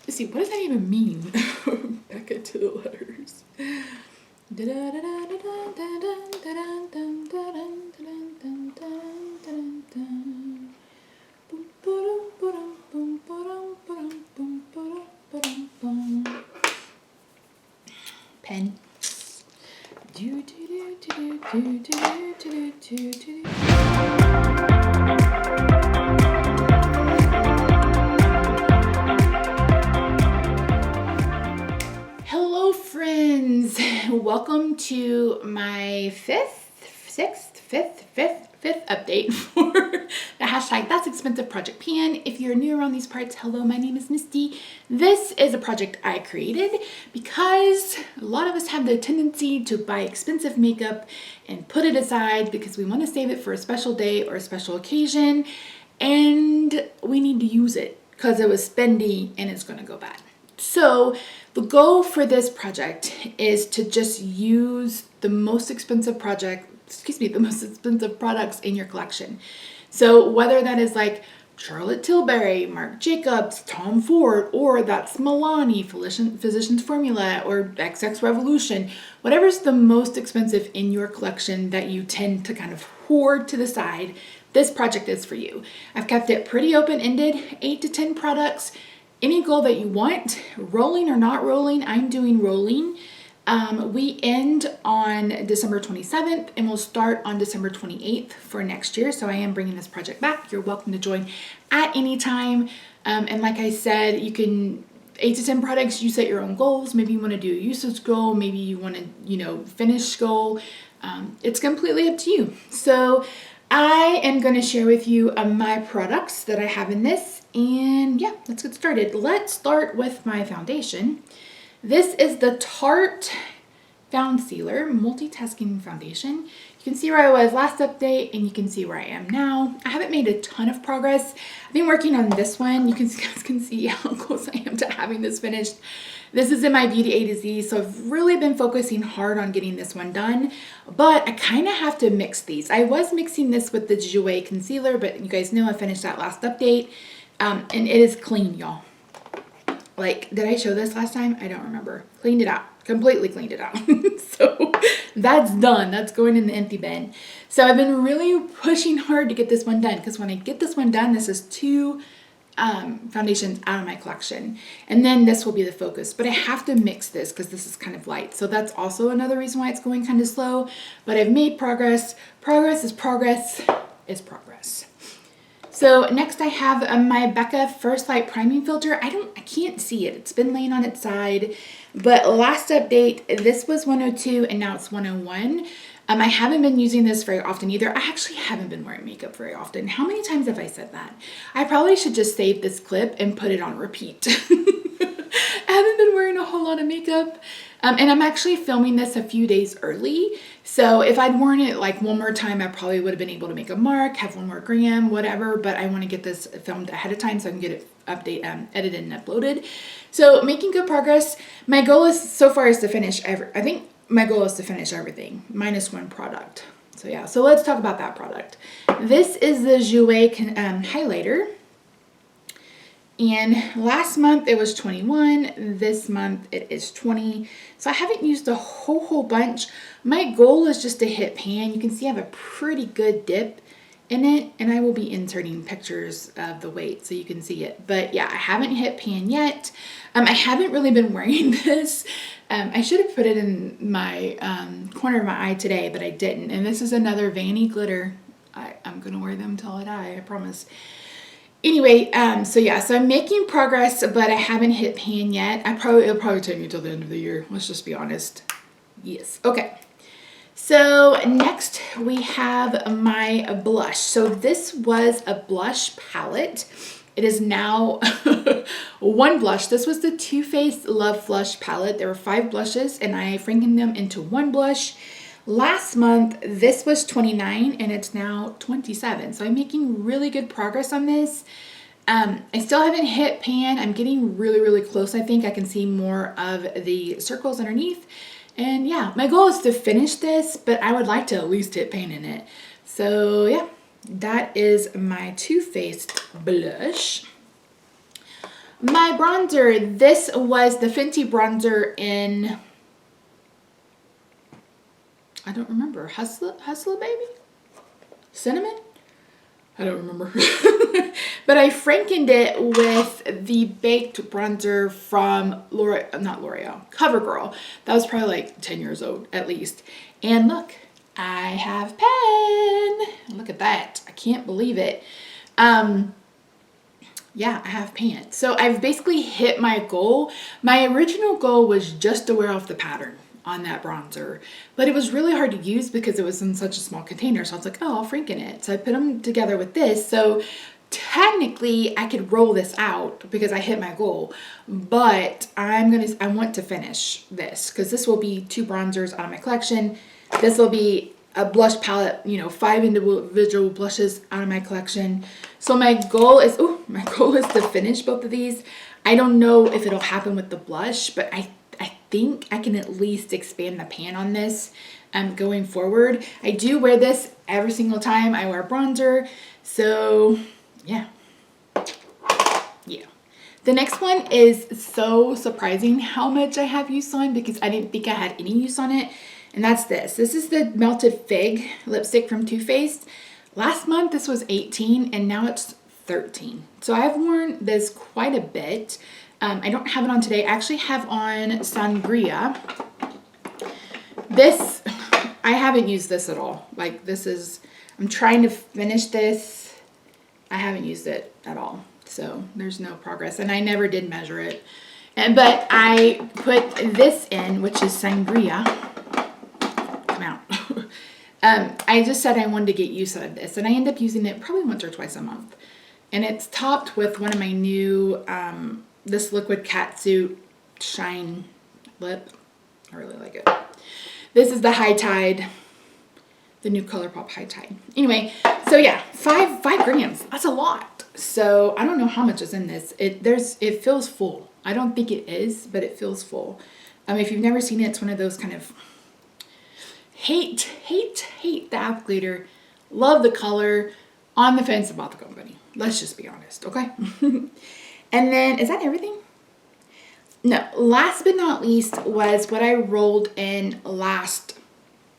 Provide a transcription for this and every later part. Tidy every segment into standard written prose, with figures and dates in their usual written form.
Let's see, what does that even mean? Back into the letters. Pen. Hello friends, welcome to my fifth update for the hashtag That's Expensive Project Pan. If you're new around these parts, hello, my name is Misty. This is a project I created because a lot of us have the tendency to buy expensive makeup and put it aside because we want to save it for a special day or a special occasion, and we need to use it because it was spendy and it's going to go bad. So the goal for this project is to just use the most expensive products in your collection. So whether that is like Charlotte Tilbury, Marc Jacobs, Tom Ford, or that's Milani, Physicians Formula, or XX Revolution, whatever's the most expensive in your collection that you tend to kind of hoard to the side, this project is for you. I've kept it pretty open-ended, 8 to 10 products. Any goal that you want, rolling or not rolling, I'm doing rolling. We end on December 27th and we'll start on December 28th for next year. So I am bringing this project back. You're welcome to join at any time. And like I said, you can 8 to 10 products, you set your own goals. Maybe you want to do a usage goal. Maybe you want to, finish goal. It's completely up to you. So I am going to share with you my products that I have in this. And yeah, let's get started. Let's start with my foundation. This is the Tarte Found Sealer Multitasking Foundation. You can see where I was last update and you can see where I am now. I haven't made a ton of progress. I've been working on this one. You guys can see how close I am to having this finished. This is in my Beauty A to Z, so I've really been focusing hard on getting this one done, but I kind of have to mix these. I was mixing this with the Jouer Concealer, but you guys know I finished that last update. And it is clean, y'all. Like, did I show this last time? I don't remember. Cleaned it out. Completely cleaned it out. So that's done. That's going in the empty bin. So I've been really pushing hard to get this one done, because when I get this one done, this is 2 foundations out of my collection. And then this will be the focus. But I have to mix this because this is kind of light. So that's also another reason why it's going kind of slow. But I've made progress. Progress is progress is progress. So next I have my Becca First Light Priming Filter. I can't see it. It's been laying on its side. But last update, this was 102 and now it's 101. I haven't been using this very often either. I actually haven't been wearing makeup very often. How many times have I said that? I probably should just save this clip and put it on repeat. I haven't been wearing a whole lot of makeup. And I'm actually filming this a few days early. So if I'd worn it like one more time, I probably would have been able to make a mark, have 1 more gram, whatever. But I want to get this filmed ahead of time so I can get it edited and uploaded. So making good progress. My goal is so far is to finish I think my goal is to finish everything minus 1 product. So yeah, so let's talk about that product. This is the Jouer highlighter. And last month it was 21, this month it is 20. So I haven't used a whole bunch. My goal is just to hit pan. You can see I have a pretty good dip in it, and I will be inserting pictures of the weight so you can see it. But yeah, I haven't hit pan yet. I haven't really been wearing this. I should have put it in my corner of my eye today, but I didn't. And this is another Vanny glitter. I'm gonna wear them till I die, I promise. Anyway, so I'm making progress, but I haven't hit pan yet. It'll probably take me till the end of the year. Let's just be honest. Yes. Okay. So next we have my blush. So this was a blush palette. It is now 1 blush. This was the Too Faced Love Blush palette. There were 5 blushes and I framed them into 1 blush. Last month, this was 29 and it's now 27. So I'm making really good progress on this. I still haven't hit pan. I'm getting really close. I think I can see more of the circles underneath. And yeah, my goal is to finish this, but I would like to at least hit pan in it. So yeah, that is my Too Faced blush. My bronzer, this was the Fenty bronzer in, I don't remember, Hustler Baby? Cinnamon? I don't remember. But I frankened it with the baked bronzer from L'Oreal, CoverGirl. That was probably like 10 years old at least. And look, I have pan. Look at that. I can't believe it. Yeah, I have pants. So I've basically hit my goal. My original goal was just to wear off the pattern on that bronzer, but it was really hard to use because it was in such a small container. So I was like, oh, I'll franken it. So I put them together with this. So technically I could roll this out because I hit my goal, but I want to finish this because this will be 2 bronzers out of my collection. This will be a blush palette, 5 individual blushes out of my collection. So my goal is to finish both of these. I don't know if it'll happen with the blush, but I think I can at least expand the pan on this going forward. I do wear this every single time I wear bronzer. So yeah. The next one is so surprising how much I have use on because I didn't think I had any use on it. And that's this. This is the Melted Fig lipstick from Too Faced. Last month this was 18 and now it's 13. So I've worn this quite a bit. I don't have it on today. I actually have on Sangria. This, I haven't used this at all. Like I'm trying to finish this. I haven't used it at all. So there's no progress and I never did measure it. But I put this in, which is Sangria. Come out. I just said I wanted to get used to this and I end up using it probably once or twice a month. And it's topped with one of my new, this liquid catsuit shine lip. I really like it. This is the High Tide, the new ColourPop High Tide. Anyway, so yeah, 5 grams. That's a lot. So I don't know how much is in this. It feels full. I don't think it is, but it feels full. If you've never seen it, it's one of those kind of hate the applicator. Love the color. On the fence about the company. Let's just be honest, okay? And then, is that everything? No, last but not least was what I rolled in last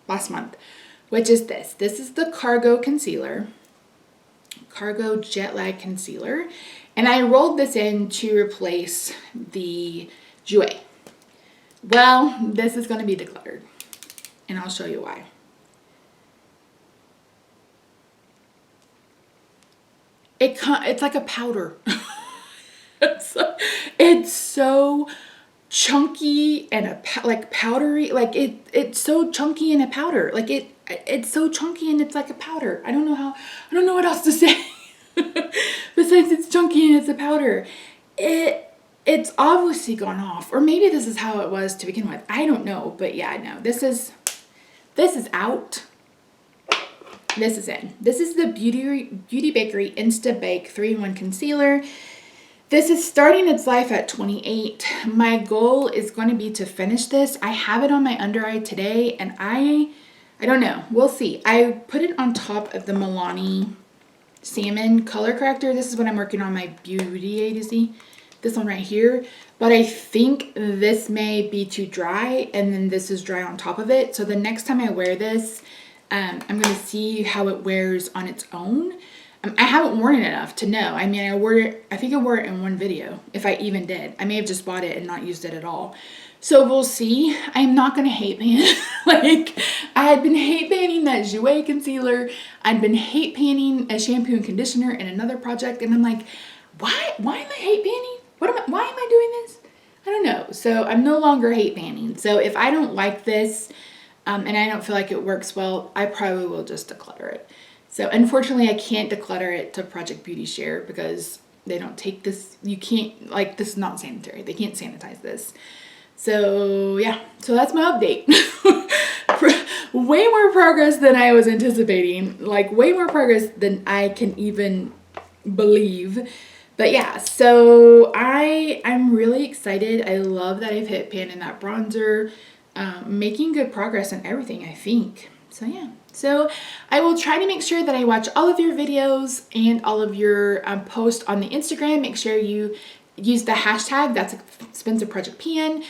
month, which is this. This is the Cargo Concealer. Cargo Jet Lag Concealer. And I rolled this in to replace the Jouer. Well, this is going to be decluttered. And I'll show you why. It's like a powder. It's so chunky and like powdery. Like it's so chunky in a powder. Like it's so chunky and it's like a powder. I don't know what else to say. Besides it's chunky and it's a powder. It's obviously gone off. Or maybe this is how it was to begin with. I don't know. But yeah, no. This is out. This is in. This is the Beauty Bakery Insta Bake 3-in-1 Concealer. This is starting its life at 28. My goal is going to be to finish this. I have it on my under eye today and I don't know. We'll see. I put it on top of the Milani Salmon Color Corrector. This is what I'm working on my Beauty A to Z. This one right here. But I think this may be too dry and then this is dry on top of it. So the next time I wear this, I'm going to see how it wears on its own. I haven't worn it enough to know. I mean, I think I wore it in one video, if I even did. I may have just bought it and not used it at all. So we'll see. I'm not going to hate pan. Like, I had been hate panning that Jouer concealer. I'd been hate panning a shampoo and conditioner in another project. And I'm like, why am I hate panning? Why am I doing this? I don't know. So I'm no longer hate panning. So if I don't like this, and I don't feel like it works well, I probably will just declutter it. So unfortunately I can't declutter it to Project Beauty Share because they don't take this. You can't, like, this is not sanitary. They can't sanitize this. So yeah, so that's my update. Way more progress than I was anticipating. Like way more progress than I can even believe. But yeah, so I'm really excited. I love that I've hit pan in that bronzer. Making good progress on everything, I think. So yeah, so I will try to make sure that I watch all of your videos and all of your posts on the Instagram. Make sure you use the hashtag, that's Expensive Project PN.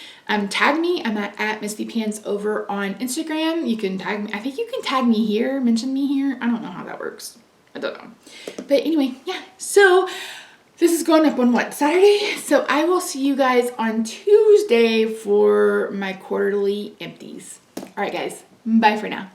Tag me, I'm at Misty Pans over on Instagram. You can tag me, I think you can tag me here, mention me here. I don't know how that works. I don't know. But anyway, yeah. So this is going up on what, Saturday? So I will see you guys on Tuesday for my quarterly empties. All right, guys. Bye for now.